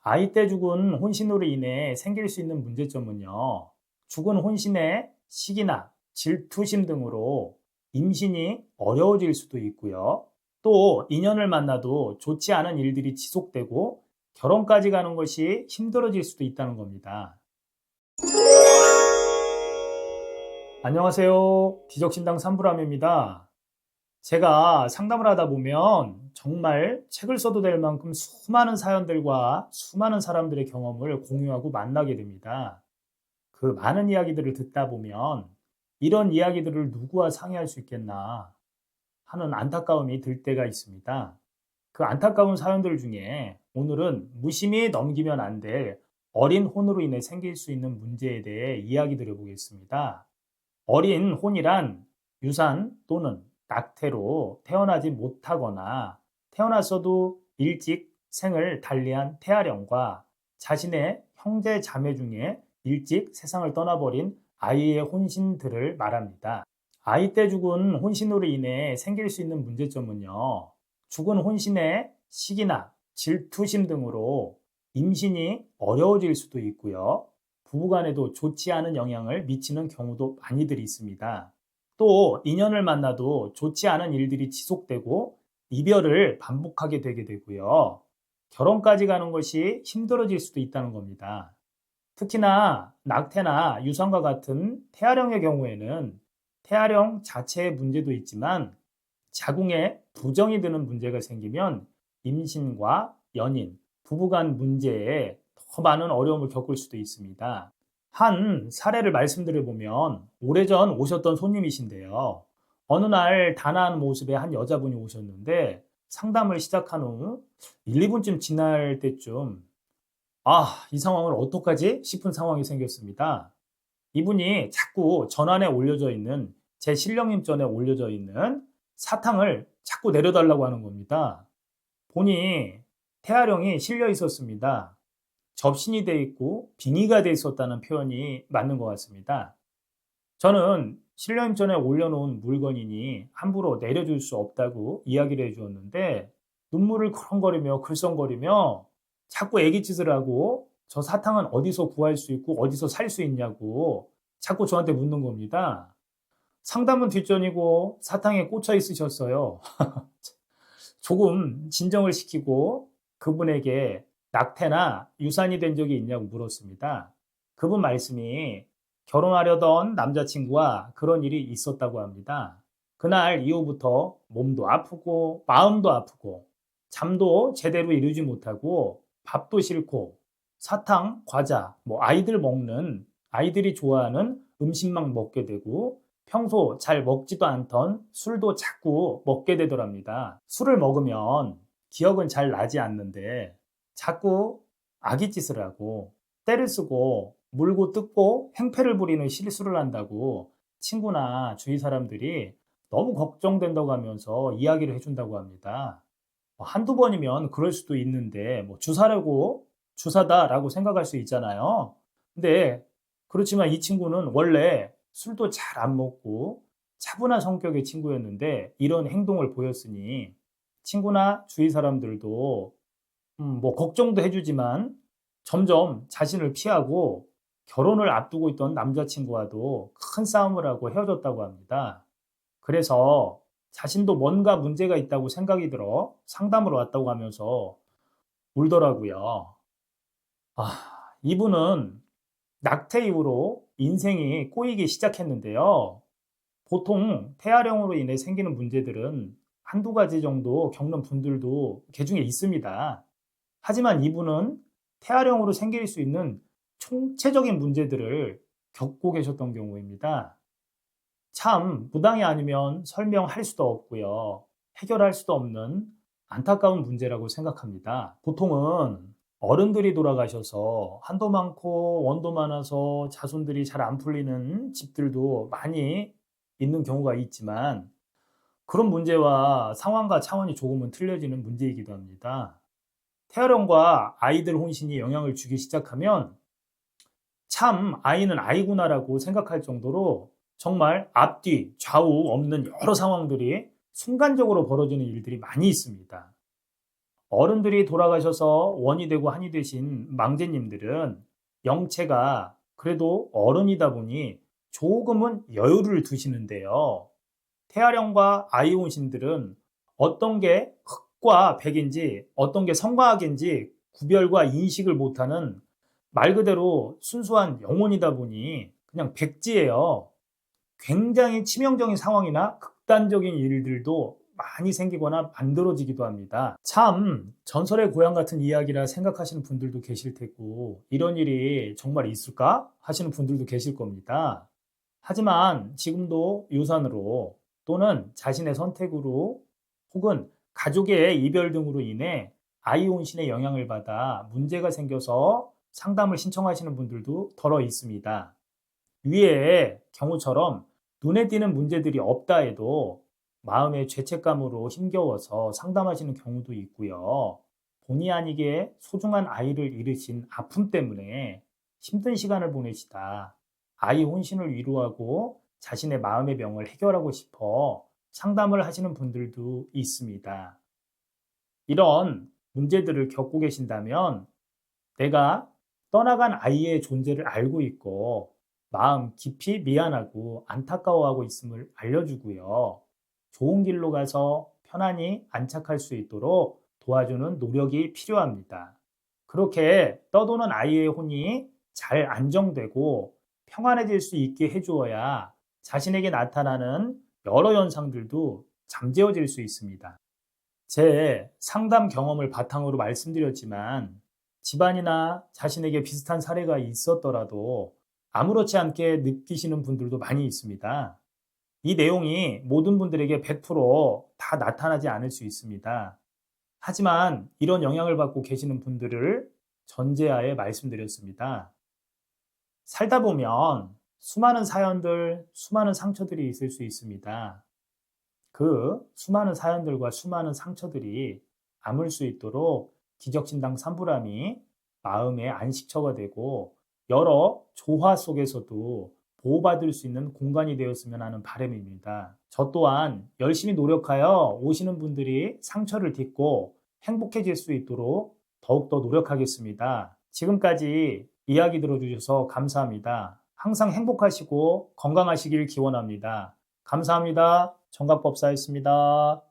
아이 때 죽은 혼신으로 인해 생길 수 있는 문제점은요, 죽은 혼신의 시기나 질투심 등으로 임신이 어려워질 수도 있고요. 또 인연을 만나도 좋지 않은 일들이 지속되고 결혼까지 가는 것이 힘들어질 수도 있다는 겁니다. 안녕하세요. 디적신당 삼부람입니다. 제가 상담을 하다 보면 정말 책을 써도 될 만큼 수많은 사연들과 수많은 사람들의 경험을 공유하고 만나게 됩니다. 그 많은 이야기들을 듣다 보면 이런 이야기들을 누구와 상의할 수 있겠나 하는 안타까움이 들 때가 있습니다. 그 안타까운 사연들 중에 오늘은 무심히 넘기면 안 될 어린 혼으로 인해 생길 수 있는 문제에 대해 이야기 드려보겠습니다. 어린 혼이란 유산 또는 낙태로 태어나지 못하거나 태어났어도 일찍 생을 달리한 태아령과 자신의 형제 자매 중에 일찍 세상을 떠나버린 아이의 혼신들을 말합니다. 아이 때 죽은 혼신으로 인해 생길 수 있는 문제점은요, 죽은 혼신의 시기나 질투심 등으로 임신이 어려워질 수도 있고요. 부부간에도 좋지 않은 영향을 미치는 경우도 많이들 있습니다. 또 인연을 만나도 좋지 않은 일들이 지속되고 이별을 반복하게 되게 되고요. 결혼까지 가는 것이 힘들어질 수도 있다는 겁니다. 특히나 낙태나 유산과 같은 태아령의 경우에는 태아령 자체의 문제도 있지만 자궁에 부정이 드는 문제가 생기면 임신과 연인, 부부간 문제에 더 많은 어려움을 겪을 수도 있습니다. 한 사례를 말씀드려보면 오래전 오셨던 손님이신데요. 어느 날 단아한 모습의 한 여자분이 오셨는데 상담을 시작한 후 1, 2분쯤 지날 때쯤 이 상황을 어떡하지? 싶은 상황이 생겼습니다. 이분이 자꾸 전환에 올려져 있는 제 신령임전에 올려져 있는 사탕을 자꾸 내려달라고 하는 겁니다. 보니 태아령이 실려 있었습니다. 접신이 돼 있고 빙의가 돼 있었다는 표현이 맞는 것 같습니다. 저는 신령임전에 올려놓은 물건이니 함부로 내려줄 수 없다고 이야기를 해주었는데 눈물을 그렁거리며 글썽거리며 자꾸 애기짓을 하고 저 사탕은 어디서 구할 수 있고 어디서 살 수 있냐고 자꾸 저한테 묻는 겁니다. 상담은 뒷전이고 사탕에 꽂혀 있으셨어요. 조금 진정을 시키고 그분에게 낙태나 유산이 된 적이 있냐고 물었습니다. 그분 말씀이 결혼하려던 남자친구와 그런 일이 있었다고 합니다. 그날 이후부터 몸도 아프고 마음도 아프고 잠도 제대로 이루지 못하고 밥도 싫고 사탕, 과자, 아이들 먹는 아이들이 좋아하는 음식만 먹게 되고 평소 잘 먹지도 않던 술도 자꾸 먹게 되더랍니다. 술을 먹으면 기억은 잘 나지 않는데 자꾸 아기짓을 하고 때를 쓰고 물고 뜯고 행패를 부리는 실수를 한다고 친구나 주위 사람들이 너무 걱정된다고 하면서 이야기를 해준다고 합니다. 한두 번이면 그럴 수도 있는데 주사라고 주사다라고 생각할 수 있잖아요. 근데 그렇지만 이 친구는 원래 술도 잘 안 먹고 차분한 성격의 친구였는데 이런 행동을 보였으니 친구나 주위 사람들도 걱정도 해주지만 점점 자신을 피하고 결혼을 앞두고 있던 남자친구와도 큰 싸움을 하고 헤어졌다고 합니다. 그래서 자신도 뭔가 문제가 있다고 생각이 들어 상담으로 왔다고 하면서 울더라고요. 이분은 낙태 이후로 인생이 꼬이기 시작했는데요. 보통 태아령으로 인해 생기는 문제들은 한두 가지 정도 겪는 분들도 개중에 있습니다. 하지만 이분은 태아령으로 생길 수 있는 총체적인 문제들을 겪고 계셨던 경우입니다. 참 무당이 아니면 설명할 수도 없고요. 해결할 수도 없는 안타까운 문제라고 생각합니다. 보통은 어른들이 돌아가셔서 한도 많고 원도 많아서 자손들이 잘 안 풀리는 집들도 많이 있는 경우가 있지만 그런 문제와 상황과 차원이 조금은 틀려지는 문제이기도 합니다. 태아령과 아이들 혼신이 영향을 주기 시작하면 참 아이는 아이구나라고 생각할 정도로 정말 앞뒤 좌우 없는 여러 상황들이 순간적으로 벌어지는 일들이 많이 있습니다. 어른들이 돌아가셔서 원이 되고 한이 되신 망제님들은 영체가 그래도 어른이다 보니 조금은 여유를 두시는데요. 태아령과 아이온신들은 어떤 게 흑과 백인지 어떤 게 성과학인지 구별과 인식을 못하는 말 그대로 순수한 영혼이다 보니 그냥 백지예요. 굉장히 치명적인 상황이나 극단적인 일들도 많이 생기거나 만들어지기도 합니다. 참 전설의 고향 같은 이야기라 생각하시는 분들도 계실 테고 이런 일이 정말 있을까 하시는 분들도 계실 겁니다. 하지만 지금도 유산으로 또는 자신의 선택으로 혹은 가족의 이별 등으로 인해 아이 혼신의 영향을 받아 문제가 생겨서 상담을 신청하시는 분들도 덜어 있습니다. 위의 경우처럼 눈에 띄는 문제들이 없다 해도 마음의 죄책감으로 힘겨워서 상담하시는 경우도 있고요. 본의 아니게 소중한 아이를 잃으신 아픔 때문에 힘든 시간을 보내시다. 아이 혼신을 위로하고 자신의 마음의 병을 해결하고 싶어 상담을 하시는 분들도 있습니다. 이런 문제들을 겪고 계신다면 내가 떠나간 아이의 존재를 알고 있고 마음 깊이 미안하고 안타까워하고 있음을 알려주고요. 좋은 길로 가서 편안히 안착할 수 있도록 도와주는 노력이 필요합니다. 그렇게 떠도는 아이의 혼이 잘 안정되고 평안해질 수 있게 해주어야 자신에게 나타나는 여러 현상들도 잠재워질 수 있습니다. 제 상담 경험을 바탕으로 말씀드렸지만 집안이나 자신에게 비슷한 사례가 있었더라도 아무렇지 않게 느끼시는 분들도 많이 있습니다. 이 내용이 모든 분들에게 100%다 나타나지 않을 수 있습니다. 하지만 이런 영향을 받고 계시는 분들을 전제하에 말씀드렸습니다. 살다 보면 수많은 사연들, 수많은 상처들이 있을 수 있습니다. 그 수많은 사연들과 수많은 상처들이 아물 수 있도록 기적신당 산부람이 마음의 안식처가 되고 여러 조화 속에서도 보호받을 수 있는 공간이 되었으면 하는 바람입니다. 저 또한 열심히 노력하여 오시는 분들이 상처를 딛고 행복해질 수 있도록 더욱더 노력하겠습니다. 지금까지 이야기 들어주셔서 감사합니다. 항상 행복하시고 건강하시길 기원합니다. 감사합니다. 정각법사였습니다.